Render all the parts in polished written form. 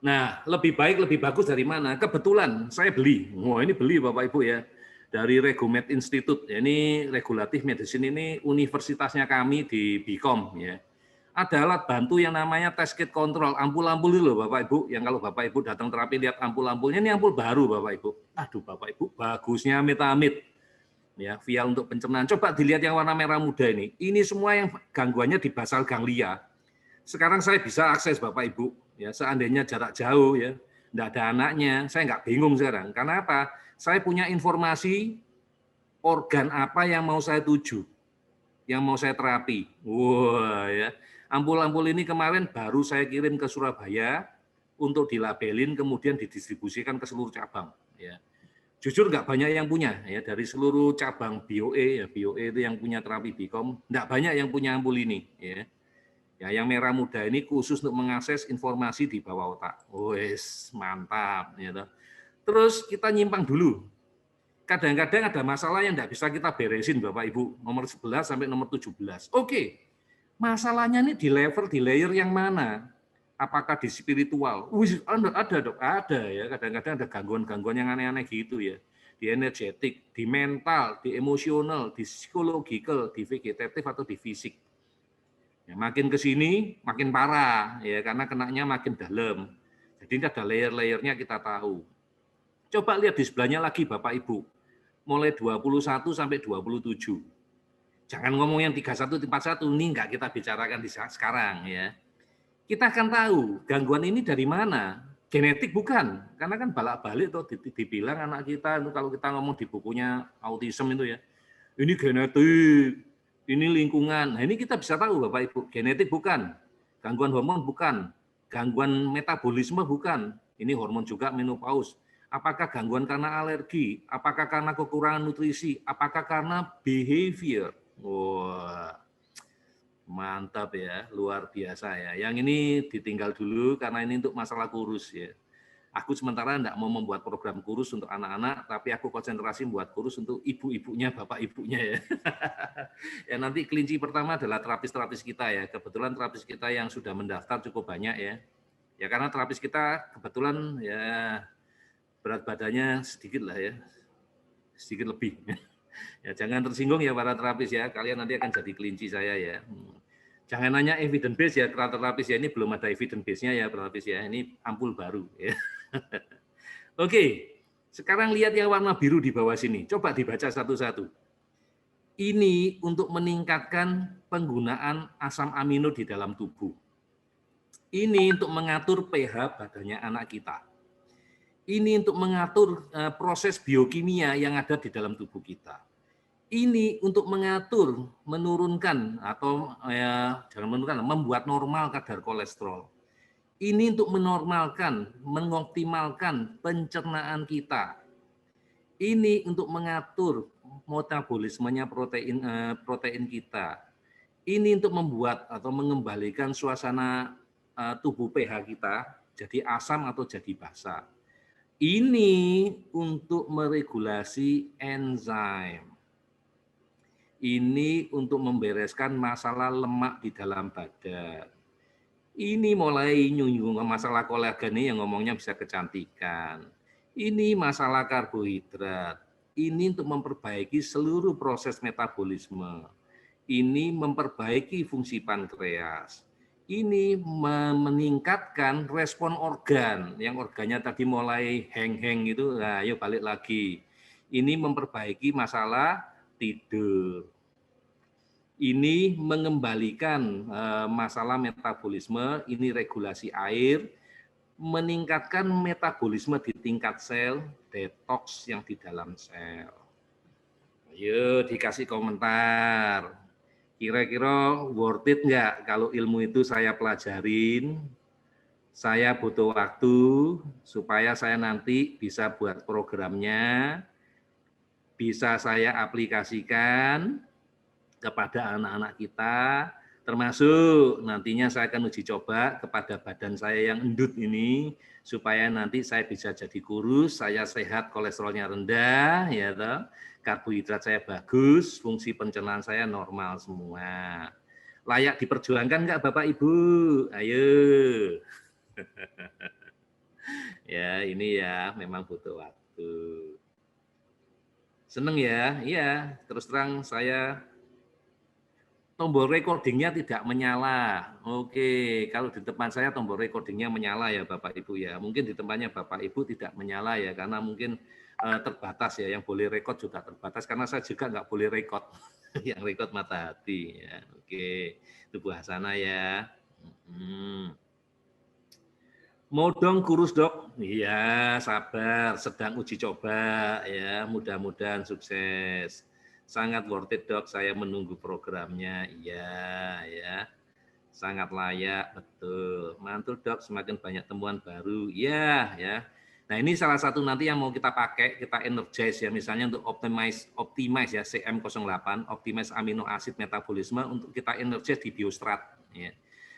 Nah, lebih baik, lebih bagus dari mana? Kebetulan saya beli. Wah, ini beli Bapak Ibu ya. Dari Regumed Institute. Ini regulatif medicine ini universitasnya kami di Bikom ya. Ada alat bantu yang namanya test kit control, ampul-ampul itu loh Bapak Ibu. Yang kalau Bapak Ibu datang terapi lihat ampul-ampulnya, ini ampul baru Bapak Ibu. Aduh Bapak Ibu, bagusnya metamid. Ya, vial untuk pencernaan. Coba dilihat yang warna merah muda ini. Ini semua yang gangguannya di basal ganglia. Sekarang saya bisa akses Bapak Ibu, ya seandainya jarak jauh ya, enggak ada anaknya, saya nggak bingung sekarang. Karena apa? Saya punya informasi organ apa yang mau saya tuju, yang mau saya terapi. Wah ya, ampul-ampul ini kemarin baru saya kirim ke Surabaya untuk dilabelin, kemudian didistribusikan ke seluruh cabang. Ya. Jujur nggak banyak yang punya ya dari seluruh cabang BioE ya, BioE itu yang punya terapi Bikom, nggak banyak yang punya ampul ini. Ya. Ya, yang merah muda ini khusus untuk mengakses informasi di bawah otak. Wes, mantap. Ya, terus kita nyimpang dulu. Kadang-kadang ada masalah yang tidak bisa kita beresin, Bapak Ibu. Nomor 11 sampai nomor 17. Oke, masalahnya ini di level, di layer yang mana? Apakah di spiritual? Wih, ada dok, ada ya. Kadang-kadang ada gangguan-gangguan yang aneh-aneh gitu ya. Di energetik, di mental, di emosional, di psikologikal, di vegetatif atau di fisik. Ya, makin ke sini makin parah ya karena kenanya makin dalam. Jadi ada layer-layernya kita tahu. Coba lihat di sebelahnya lagi Bapak Ibu. Mulai 21 sampai 27. Jangan ngomong yang 31 41 ini enggak kita bicarakan di saat sekarang ya. Kita akan tahu gangguan ini dari mana. Genetik bukan, karena kan balak-balik tuh dibilang anak kita itu kalau kita ngomong di bukunya autism itu ya. Ini genetik, ini lingkungan. Nah, ini kita bisa tahu Bapak Ibu, genetik bukan, gangguan hormon bukan, gangguan metabolisme bukan. Ini hormon juga menopause. Apakah gangguan karena alergi? Apakah karena kekurangan nutrisi? Apakah karena behavior? Wah, mantap ya, luar biasa ya. Yang ini ditinggal dulu karena ini untuk masalah kurus ya. Aku sementara tidak mau membuat program kurus untuk anak-anak, tapi aku konsentrasi membuat kurus untuk ibu-ibunya, bapak ibunya ya. Ya nanti kelinci pertama adalah terapis-terapis kita ya. Kebetulan terapis kita yang sudah mendaftar cukup banyak ya. Ya karena terapis kita kebetulan ya berat badannya sedikit lah ya, sedikit lebih. Ya jangan tersinggung ya para terapis ya. Kalian nanti akan jadi kelinci saya ya. Jangan nanya evidence base ya, terapis ya ini belum ada evidence base-nya ya terapis ya. Ini ampul baru ya. Oke, sekarang lihat yang warna biru di bawah sini. Coba dibaca satu-satu. Ini untuk meningkatkan penggunaan asam amino di dalam tubuh. Ini untuk mengatur pH badannya anak kita. Ini untuk mengatur proses biokimia yang ada di dalam tubuh kita. Ini untuk mengatur, menurunkan atau jangan menurunkan, membuat normal kadar kolesterol. Ini untuk menormalkan, mengoptimalkan pencernaan kita. Ini untuk mengatur metabolismenya protein kita. Ini untuk membuat atau mengembalikan suasana tubuh pH kita jadi asam atau jadi basa. Ini untuk meregulasi enzim. Ini untuk membereskan masalah lemak di dalam badan. Ini mulai nyinggung masalah kolagen yang ngomongnya bisa kecantikan. Ini masalah karbohidrat. Ini untuk memperbaiki seluruh proses metabolisme. Ini memperbaiki fungsi pankreas. Ini meningkatkan respon organ. Yang organnya tadi mulai heng-heng gitu, nah yuk balik lagi. Ini memperbaiki masalah tidur. Ini mengembalikan masalah metabolisme, ini regulasi air, meningkatkan metabolisme di tingkat sel, detoks yang di dalam sel. Ayo dikasih komentar. Kira-kira worth it nggak kalau ilmu itu saya pelajarin? Saya butuh waktu supaya saya nanti bisa buat programnya, bisa saya aplikasikan kepada anak-anak kita, termasuk nantinya saya akan uji coba kepada badan saya yang endut ini, supaya nanti saya bisa jadi kurus, saya sehat, kolesterolnya rendah, ya toh, karbohidrat saya bagus, fungsi pencernaan saya normal semua. Layak diperjuangkan nggak Bapak Ibu? Ayo. Ya, ini ya memang butuh waktu. Seneng ya? Iya, terus terang saya tombol recordingnya tidak menyala. Oke, kalau di tempat saya tombol recordingnya menyala ya Bapak Ibu ya. Mungkin di tempatnya Bapak Ibu tidak menyala ya, karena mungkin terbatas ya. Yang boleh record juga terbatas, karena saya juga nggak boleh record. Yang record mata hati ya. Oke, itu bahasana ya. Mau dong kurus dok? Iya, sabar, sedang uji coba ya, mudah-mudahan sukses. Sangat worth it dok, saya menunggu programnya. Iya, ya, sangat layak, betul. Mantul dok, semakin banyak temuan baru. Iya, ya. Nah ini salah satu nanti yang mau kita pakai, kita energize ya, misalnya untuk optimize ya, CM08, optimize amino acid metabolisme untuk kita energize di Biostrat. Ya.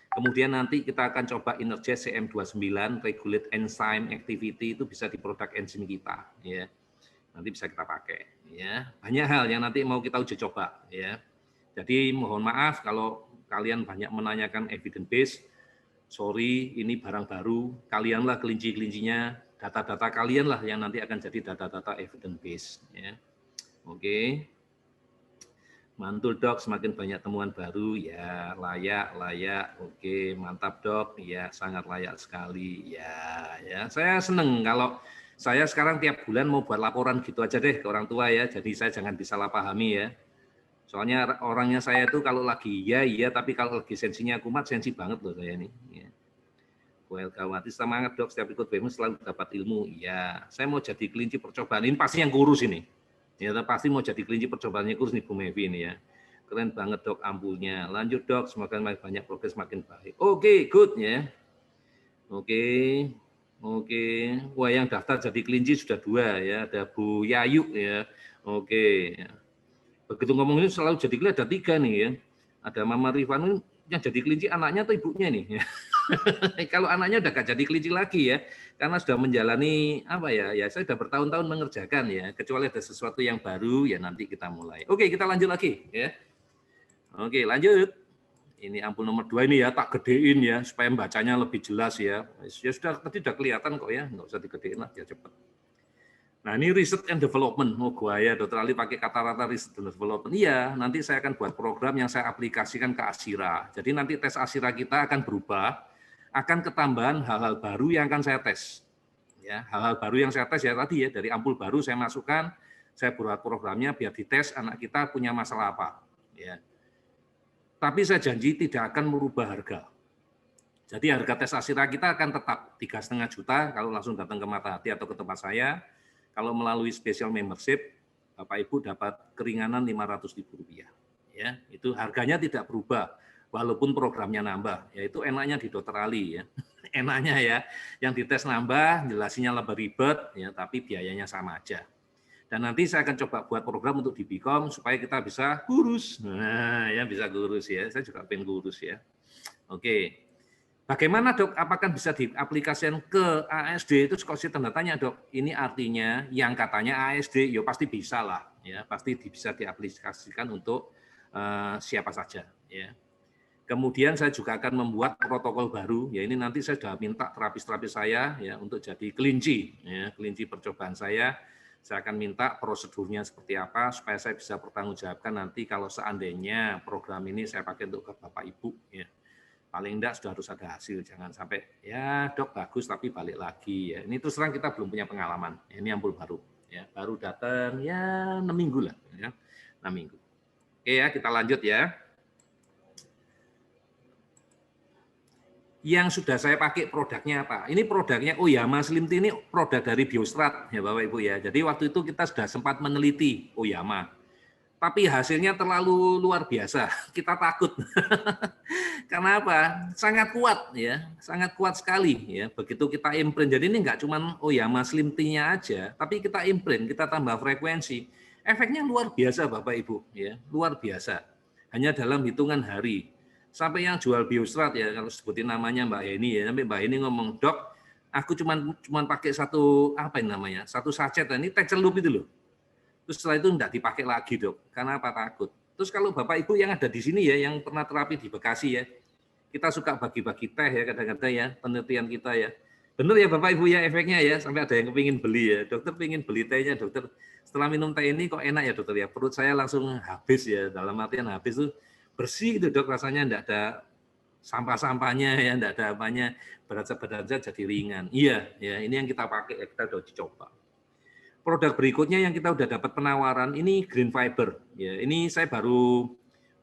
Kemudian nanti kita akan coba energize CM29, regulate enzyme activity, itu bisa di produk enzim kita. Ya. Nanti bisa kita pakai. Ya. Banyak hal yang nanti mau kita uji coba. Ya. Jadi mohon maaf kalau kalian banyak menanyakan evidence base, sorry ini barang baru, kalianlah kelinci-kelincinya, data-data kalianlah yang nanti akan jadi data-data evidence base. Ya. Oke. Mantul dok, semakin banyak temuan baru, ya layak, oke mantap dok, ya sangat layak sekali, ya. Saya seneng kalau saya sekarang tiap bulan mau buat laporan gitu aja deh ke orang tua ya, jadi saya jangan disalah pahami ya. Soalnya orangnya saya itu kalau lagi iya, tapi kalau lagi sensinya kumat, sensi banget loh saya ini. Ya. Welkawati semangat dok, setiap ikut BEM selalu dapat ilmu. Iya, saya mau jadi kelinci percobaan, ini pasti yang kurus ini. Ya, pasti mau jadi kelinci percobaannya kurus nih Bu Mevi ini ya. Keren banget dok ampulnya. Lanjut dok, semoga banyak progres makin baik. Oke, good ya. Oke. Wah yang daftar jadi kelinci sudah 2 ya. Ada Bu Yayu ya. Oke. Begitu ngomong ini selalu jadi kelinci ada 3 nih ya. Ada Mama Rifanu yang jadi kelinci anaknya atau ibunya nih. Kalau anaknya udah gak jadi kelinci lagi ya, karena sudah menjalani apa ya, saya sudah bertahun-tahun mengerjakan ya, kecuali ada sesuatu yang baru ya nanti kita mulai. Oke, kita lanjut lagi ya. Oke, lanjut. Ini ampul nomor 2 ini ya, tak gedein ya, supaya bacanya lebih jelas ya. Ya sudah, tadi sudah kelihatan kok ya, nggak usah digedein lah, ya cepat. Nah ini research and development, gua ya Dr. Ali pakai kata-kata research and development. Iya, nanti saya akan buat program yang saya aplikasikan ke Asira. Jadi nanti tes Asira kita akan berubah, akan ketambahan hal-hal baru yang akan saya tes. Ya, hal-hal baru yang saya tes ya tadi ya, dari ampul baru saya masukkan, saya buat programnya biar dites anak kita punya masalah apa. Ya. Tapi saya janji tidak akan merubah harga. Jadi harga tes Asira kita akan tetap 3,5 juta kalau langsung datang ke Mata Hati atau ke tempat saya. Kalau melalui special membership, Bapak Ibu dapat keringanan Rp500.000. Ya, itu harganya tidak berubah, walaupun programnya nambah. Yaitu enaknya di Dr. Ali ya, enaknya ya, yang dites nambah, jelasinya lebih ribet, ya, tapi biayanya sama aja. Dan nanti saya akan coba buat program untuk di Bicom supaya kita bisa kurus. Nah, ya bisa kurus ya. Saya juga pengen kurus ya. Oke. Bagaimana dok? Apakah bisa diaplikasikan ke ASD? Itu kasih tanda tanya dok. Ini artinya yang katanya ASD, ya pasti bisa lah, ya pasti bisa diaplikasikan untuk siapa saja. Ya. Kemudian saya juga akan membuat protokol baru. Ya ini nanti saya sudah minta terapis-terapis saya ya untuk jadi kelinci, ya kelinci percobaan saya. Saya akan minta prosedurnya seperti apa supaya saya bisa bertanggungjawabkan nanti kalau seandainya program ini saya pakai untuk ke Bapak Ibu. Ya paling enggak sudah harus ada hasil, jangan sampai ya dok bagus tapi balik lagi ya. Ini terus terang kita belum punya pengalaman, ini ampul baru ya, baru datang ya 6 minggu lah ya, 6 minggu. Oke ya, kita lanjut ya. Yang sudah saya pakai produknya apa? Ini produknya Oyama Slim Tea, ini produk dari Biostrat ya Bapak Ibu ya. Jadi waktu itu kita sudah sempat meneliti Oyama. Tapi hasilnya terlalu luar biasa, kita takut. Karena apa? Sangat kuat ya, sangat kuat sekali ya. Begitu kita imprint, jadi ini nggak cuma Oyama Slim Tea-nya aja, tapi kita imprint, kita tambah frekuensi. Efeknya luar biasa Bapak Ibu ya, luar biasa. Hanya dalam hitungan hari. Sampai yang jual Biostrat ya, kalau sebutin namanya Mbak Heni ya, sampai Mbak Heni ngomong, "Dok, aku cuma pakai satu apa ini namanya? Satu sachet, ini texture loop itu loh." Terus setelah itu enggak dipakai lagi dok, karena apa takut. Terus kalau Bapak Ibu yang ada di sini ya, yang pernah terapi di Bekasi ya, kita suka bagi-bagi teh ya kadang-kadang ya, penelitian kita ya. Bener ya Bapak Ibu ya efeknya ya, sampai ada yang kepingin beli ya. Dokter pingin beli tehnya, dokter setelah minum teh ini kok enak ya dokter ya. Perut saya langsung habis ya, dalam artian habis tuh bersih itu dok, rasanya enggak ada sampah-sampahnya ya, enggak ada apanya, berat badan saya jadi ringan. Iya, ya ini yang kita pakai, ya, kita udah dicoba. Produk berikutnya yang kita udah dapat penawaran ini green fiber. Ya, ini saya baru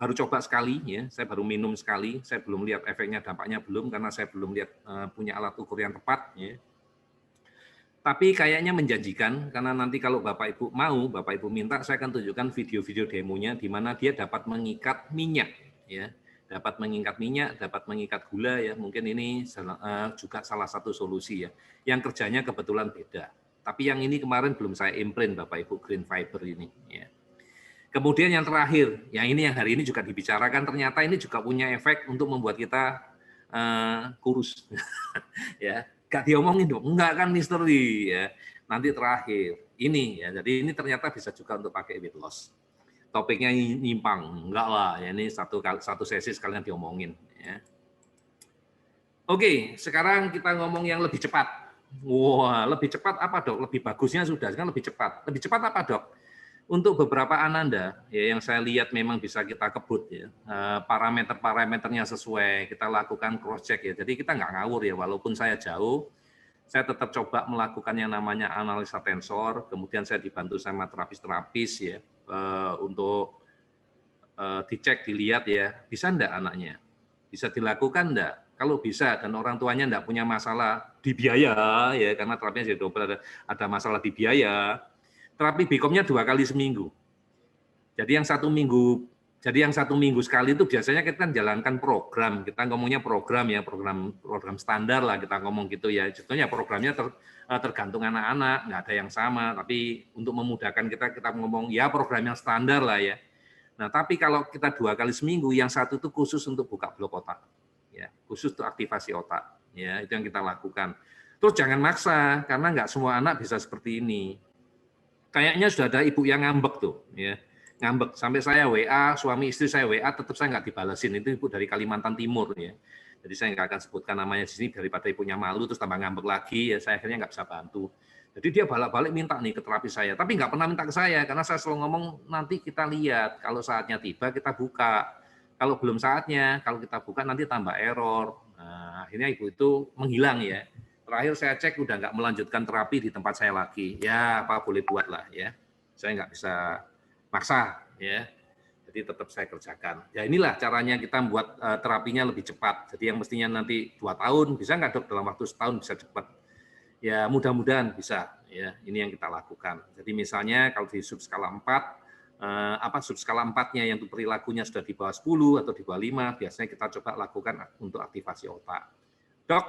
coba sekali ya, saya baru minum sekali, saya belum lihat efeknya, dampaknya belum karena saya belum lihat punya alat ukur yang tepat ya. Tapi kayaknya menjanjikan karena nanti kalau Bapak Ibu mau, Bapak Ibu minta, saya akan tunjukkan video-video demonya di mana dia dapat mengikat minyak ya, dapat mengikat minyak, dapat mengikat gula ya. Mungkin ini juga salah satu solusi ya. Yang kerjanya kebetulan beda. Tapi yang ini kemarin belum saya imprint Bapak Ibu, green fiber ini ya. Kemudian yang terakhir, yang ini yang hari ini juga dibicarakan, ternyata ini juga punya efek untuk membuat kita kurus. Ya, gak diomongin dong, enggak kan misteri ya. Nanti terakhir, ini ya, jadi ini ternyata bisa juga untuk pakai weight loss. Topiknya nyimpang, enggak lah, ya ini satu sesi sekalian diomongin. Ya. Oke, sekarang kita ngomong yang lebih cepat. Wah, lebih cepat apa dok? Lebih bagusnya sudah, kan lebih cepat. Lebih cepat apa dok? Untuk beberapa ananda ya yang saya lihat memang bisa kita kebut ya, parameternya sesuai, kita lakukan cross check ya. Jadi kita nggak ngawur ya, walaupun saya jauh, saya tetap coba melakukan yang namanya analisa tensor, kemudian saya dibantu sama terapis-terapis ya untuk dicek, dilihat ya, bisa enggak anaknya, bisa dilakukan enggak? Kalau bisa dan orang tuanya enggak punya masalah di biaya ya, karena terapinya jadi double ada masalah di biaya. Terapi BICOM-nya 2 kali seminggu. Jadi yang satu minggu sekali itu biasanya kita kan jalankan program. Kita ngomongnya program ya, program standar lah kita ngomong gitu ya. Sebetulnya programnya tergantung anak-anak, nggak ada yang sama. Tapi untuk memudahkan kita ngomong ya program yang standar lah ya. Nah tapi kalau kita 2 kali seminggu, yang satu itu khusus untuk buka blok otak, ya, khusus untuk aktivasi otak. Ya itu yang kita lakukan. Terus jangan maksa, karena nggak semua anak bisa seperti ini. Kayaknya sudah ada ibu yang ngambek tuh, ya ngambek sampai saya WA, suami istri saya WA, tetap saya nggak dibalesin. Itu ibu dari Kalimantan Timur ya. Jadi saya nggak akan sebutkan namanya di sini daripada ibunya malu terus tambah ngambek lagi, ya saya akhirnya nggak bisa bantu. Jadi dia balik-balik minta nih ke terapi saya, tapi nggak pernah minta ke saya karena saya selalu ngomong nanti kita lihat, kalau saatnya tiba kita buka. Kalau belum saatnya, kalau kita buka nanti tambah error. Nah, akhirnya ibu itu menghilang ya. Terakhir saya cek udah nggak melanjutkan terapi di tempat saya lagi. Ya apa boleh buat lah ya. Saya nggak bisa maksa ya. Jadi tetap saya kerjakan. Ya inilah caranya kita membuat terapinya lebih cepat. Jadi yang mestinya nanti 2 tahun bisa nggak dok dalam waktu setahun bisa cepat. Ya mudah-mudahan bisa. Ya ini yang kita lakukan. Jadi misalnya kalau di subskala 4 subskala 4-nya yang untuk perilakunya sudah di bawah 10 atau di bawah 5, biasanya kita coba lakukan untuk aktivasi otak. Dok,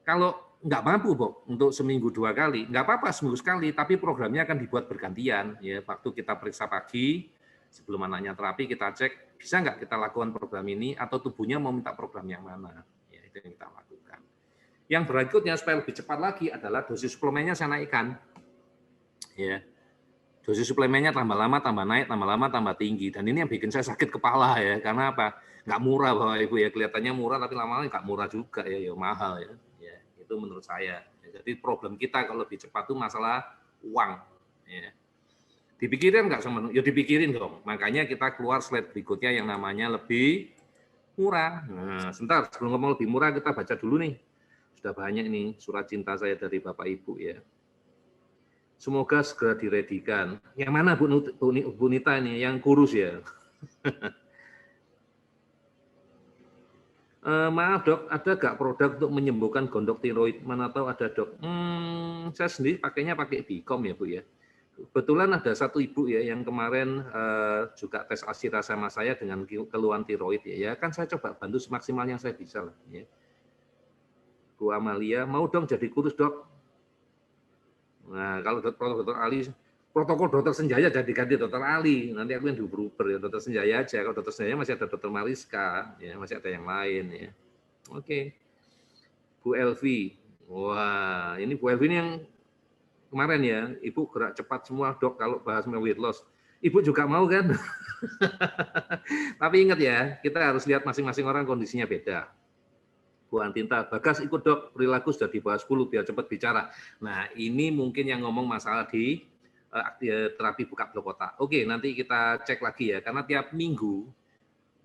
kalau nggak mampu, Bob, untuk seminggu 2 kali, nggak apa-apa seminggu sekali, tapi programnya akan dibuat bergantian. Ya, waktu kita periksa pagi, sebelum anaknya terapi, kita cek, bisa nggak kita lakukan program ini, atau tubuhnya mau minta program yang mana. Ya, itu yang kita lakukan. Yang berikutnya, supaya lebih cepat lagi, adalah dosis suplemennya saya naikkan. Ya, dosis suplemennya tambah lama, tambah naik, tambah lama, tambah tinggi. Dan ini yang bikin saya sakit kepala ya, karena apa? Nggak murah, Bapak Ibu ya, kelihatannya murah, tapi lama-lama nggak murah juga ya mahal ya. Itu menurut saya. Jadi problem kita kalau lebih cepat itu masalah uang. Ya. Dipikirin nggak sama? Ya dipikirin dong. Makanya kita keluar slide berikutnya yang namanya lebih murah. Nah, sebentar sebelum ngomong lebih murah kita baca dulu nih. Sudah banyak nih surat cinta saya dari Bapak Ibu ya. Semoga segera diredikan. Yang mana Bu Nita ini? Yang kurus ya. Maaf dok, ada nggak produk untuk menyembuhkan gondok tiroid? Mana tahu ada dok. Saya sendiri pakainya pakai BICOM ya Bu ya. Kebetulan ada satu ibu ya yang kemarin juga tes ASIRA sama saya dengan keluhan tiroid ya. Kan saya coba bantu semaksimal yang saya bisa lah. Ya. Bu Amalia, mau dong jadi kurus dok. Nah kalau dokter Ali, protokol dokter Senjaya jadi ganti dokter Ali. Nanti aku yang diuber-uber ya dokter Senjaya aja. Kalau dokter Senjaya masih ada dokter Mariska, ya masih ada yang lain ya. Oke. Bu Elvi. Wah, ini Bu Elvi ini yang kemarin ya, Ibu gerak cepat semua dok kalau bahas weight loss. Ibu juga mau kan? Tapi ingat ya, kita harus lihat masing-masing orang kondisinya beda. buang tinta. Bagas ikut dok, perilaku sudah di bawah 10 biar cepat bicara. Nah ini mungkin yang ngomong masalah di terapi buka blok otak. Oke, nanti kita cek lagi ya, karena tiap minggu,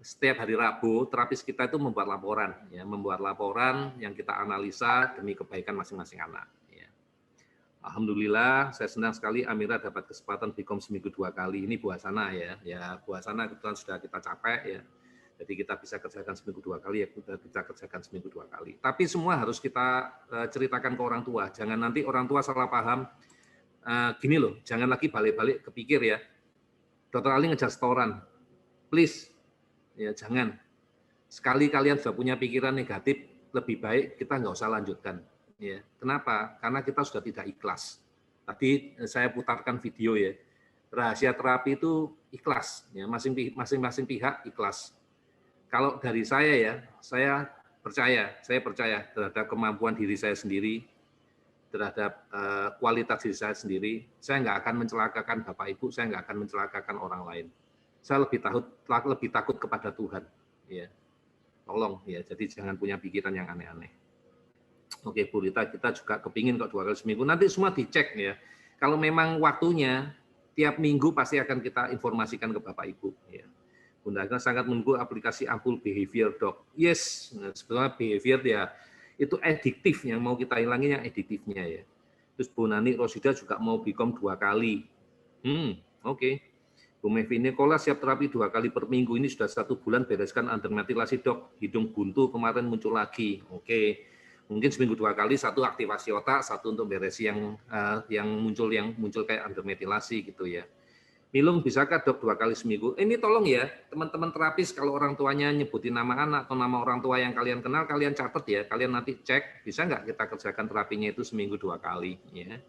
setiap hari Rabu, terapis kita itu membuat laporan, ya, membuat laporan yang kita analisa demi kebaikan masing-masing anak. Ya. Alhamdulillah, saya senang sekali Amira dapat kesempatan Bikom seminggu 2 kali. Ini buasana ya, buasana kebetulan sudah kita capai ya. Jadi kita bisa kerjakan seminggu 2 kali, ya kita kerjakan seminggu 2 kali. Tapi semua harus kita ceritakan ke orang tua. Jangan nanti orang tua salah paham. Gini loh, jangan lagi balik-balik kepikir ya. Dokter Ali ngejar setoran, please, ya jangan. Sekali kalian sudah punya pikiran negatif, lebih baik kita nggak usah lanjutkan. Ya, kenapa? Karena kita sudah tidak ikhlas. Tadi saya putarkan video ya. Rahasia terapi itu ikhlas, ya masing-masing pihak ikhlas. Kalau dari saya ya, saya percaya terhadap kemampuan diri saya sendiri, terhadap kualitas diri saya sendiri. Saya nggak akan mencelakakan Bapak Ibu, saya nggak akan mencelakakan orang lain. Saya lebih takut kepada Tuhan. Ya, tolong ya. Jadi jangan punya pikiran yang aneh-aneh. Oke, Bu Rita, kita juga kepingin kok 2 kali seminggu. Nanti semua dicek ya. Kalau memang waktunya tiap minggu pasti akan kita informasikan ke Bapak Ibu. Ya. Bunda Agnes sangat menunggu aplikasi Ampul Behavior Dok. Yes, sebetulnya behavior ya itu adiktif, yang mau kita hilangin yang adiktifnya ya. Terus Bu Nani Rosida juga mau Bikom 2 kali. Oke. Bu Mevi Nikola siap terapi 2 kali per minggu, ini sudah 1 bulan bereskan undermetilasi dok. Hidung buntu kemarin muncul lagi. Oke. Mungkin seminggu 2 kali, 1 aktivasi otak, 1 untuk beresi yang muncul kayak undermetilasi gitu ya. Milung, bisakah dok 2 kali seminggu? Ini tolong ya, teman-teman terapis kalau orang tuanya nyebutin nama anak atau nama orang tua yang kalian kenal, kalian catat ya, kalian nanti cek, bisa nggak kita kerjakan terapinya itu seminggu 2 kali. Ya.